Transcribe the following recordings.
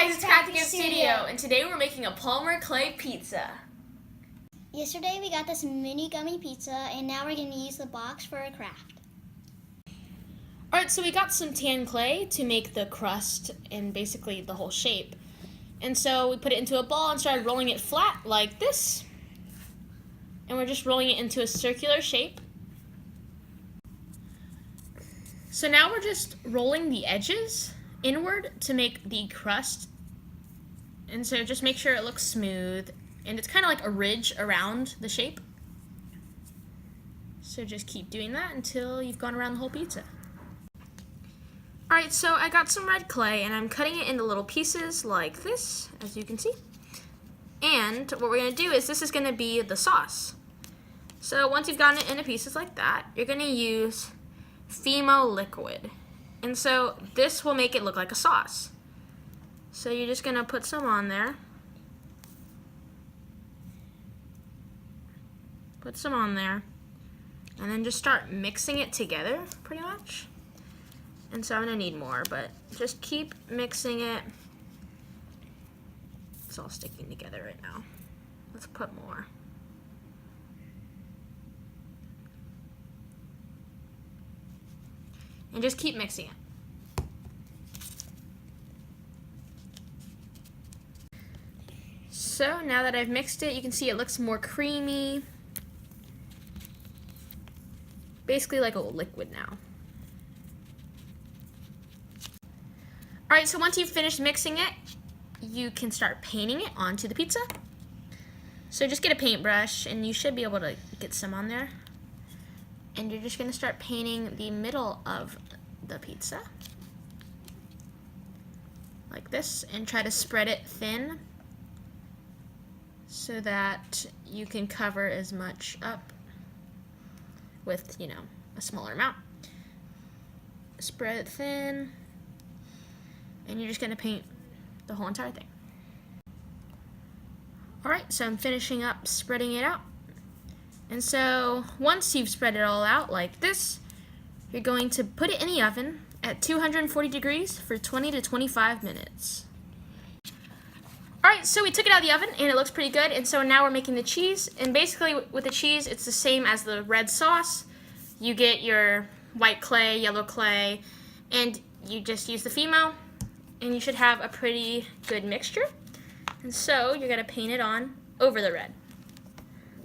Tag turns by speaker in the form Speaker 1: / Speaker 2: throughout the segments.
Speaker 1: guys, it's Crafty Gift Studio, and today we're making a Polymer clay pizza.
Speaker 2: Yesterday we got this mini gummy pizza, and now we're going to use the box for a craft.
Speaker 1: Alright, so we got some tan clay to make the crust and basically the whole shape. And so we put it into a ball and started rolling it flat like this. And we're just rolling it into a circular shape. So now we're just rolling the edges inward to make the crust. And so just make sure it looks smooth. And it's kind of like a ridge around the shape. So just keep doing that until you've gone around the whole pizza. Alright, so I got some red clay and I'm cutting it into little pieces like this, as you can see. And what we're going to do is this is going to be the sauce. So once you've gotten it into pieces like that, you're going to use Fimo liquid. And so this will make it look like a sauce. So you're just going to put some on there. Put some on there. And then just start mixing it together, pretty much. And so I'm going to need more, but just keep mixing it. It's all sticking together right now. Let's put more. And just keep mixing it. So now that I've mixed it, you can see it looks more creamy. Basically like a liquid now. Alright, so once you've finished mixing it, you can start painting it onto the pizza. So just get a paintbrush and you should be able to get some on there. And you're just going to start painting the middle of the pizza. Like this, and try to spread it thin so that you can cover as much up with, a smaller amount. Spread it thin. And you're just going to paint the whole entire thing. Alright, so I'm finishing up spreading it out. And so once you've spread it all out like this, you're going to put it in the oven at 240 degrees for 20 to 25 minutes. Alright, so we took it out of the oven and it looks pretty good. And so now we're making the cheese. And basically with the cheese, it's the same as the red sauce. You get your white clay, yellow clay, and you just use the Fimo. And you should have a pretty good mixture. And so you're going to paint it on over the red.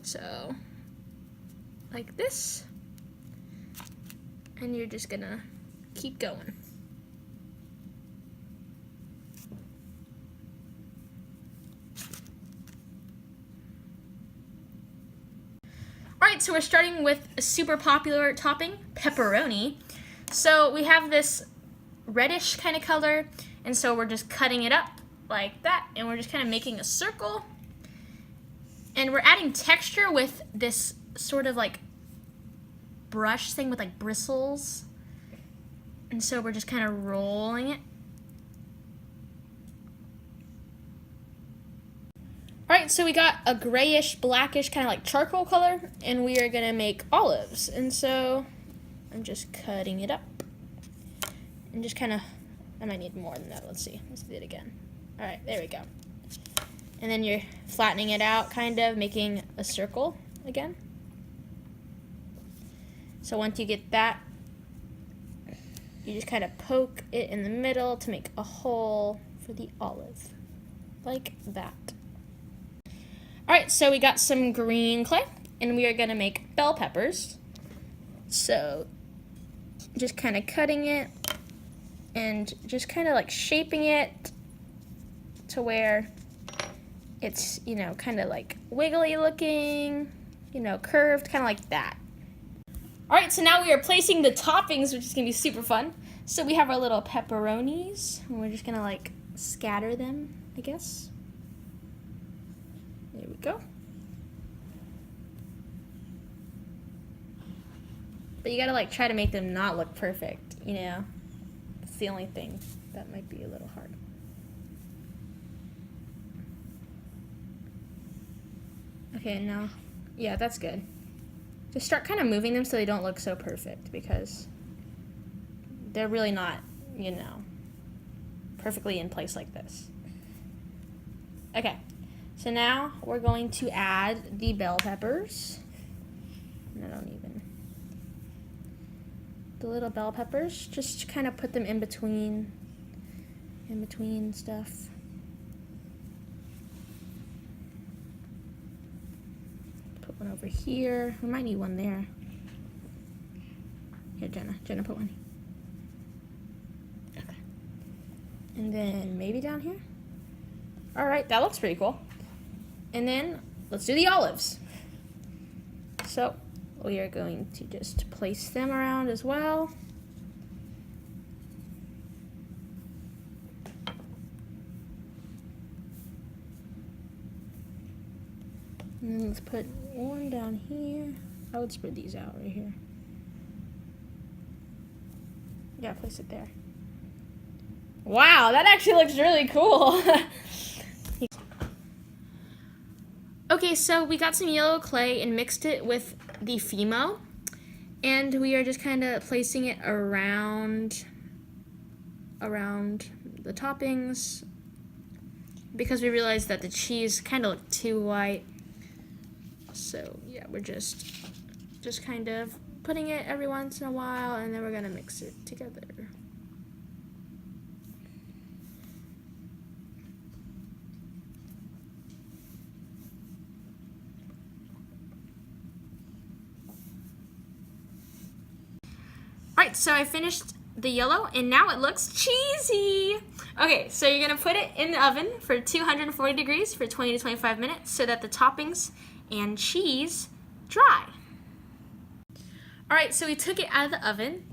Speaker 1: So, like this. And you're just going to keep going. Alright, so we're starting with a super popular topping, pepperoni. So we have this reddish kind of color. And so we're just cutting it up like that, and we're just kind of making a circle. And we're adding texture with this sort of like brush thing with like bristles. And so we're just kind of rolling it. Alright, so we got a grayish, blackish, kind of like charcoal color, and we are going to make olives. And so I'm just cutting it up. And just kind of, I might need more than that. Let's see. Let's do it again. All right, there we go. And then you're flattening it out, kind of, making a circle again. So once you get that, you just kind of poke it in the middle to make a hole for the olive, like that. All right, so we got some green clay, and we are going to make bell peppers. So just kind of cutting it. And just kind of like shaping it to where it's, kind of like wiggly looking, curved, kind of like that. Alright, so now we are placing the toppings, which is going to be super fun. So we have our little pepperonis, and we're just going to like scatter them, I guess. There we go. But you got to like try to make them not look perfect, It's the only thing that might be a little hard. Okay, now, yeah, that's good. Just start kind of moving them so they don't look so perfect, because they're really not, perfectly in place like this. Okay, so now we're going to add the bell peppers. The little bell peppers, just kind of put them in between stuff. Put one over here. We might need one there. Here, Jenna, put one. Okay. And then maybe down here. All right, that looks pretty cool. And then let's do the olives. So we are going to just place them around as well. And then let's put one down here. I would spread these out right here. Yeah, place it there. Wow, that actually looks really cool. Okay, so we got some yellow clay and mixed it with the Fimo, and we are just kind of placing it around the toppings because we realized that the cheese kind of looked too white. So yeah, we're just kind of putting it every once in a while, and then we're gonna mix it together. Alright, so I finished the yellow, and now it looks cheesy. Okay, so you're gonna put it in the oven for 240 degrees for 20 to 25 minutes so that the toppings and cheese dry. Alright, so we took it out of the oven,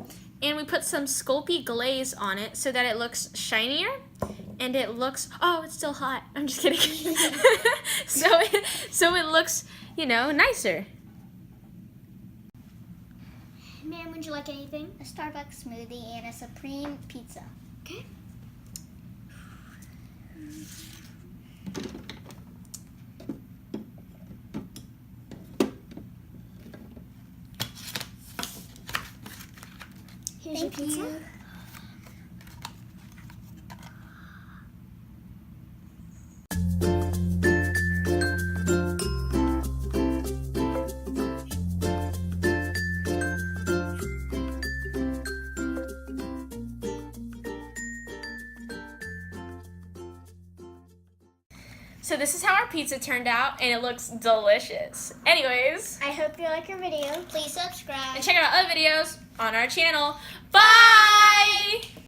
Speaker 1: and we put some Sculpey glaze on it so that it looks shinier, and it looks, oh, it's still hot. I'm just kidding. so it looks, nicer.
Speaker 2: Ma'am, would you like anything? A Starbucks smoothie and a supreme pizza.
Speaker 1: Okay.
Speaker 2: Here's your pizza. You.
Speaker 1: So this is how our pizza turned out, and it looks delicious. Anyways,
Speaker 2: I hope you like our video. Please subscribe.
Speaker 1: And check out other videos on our channel. Bye!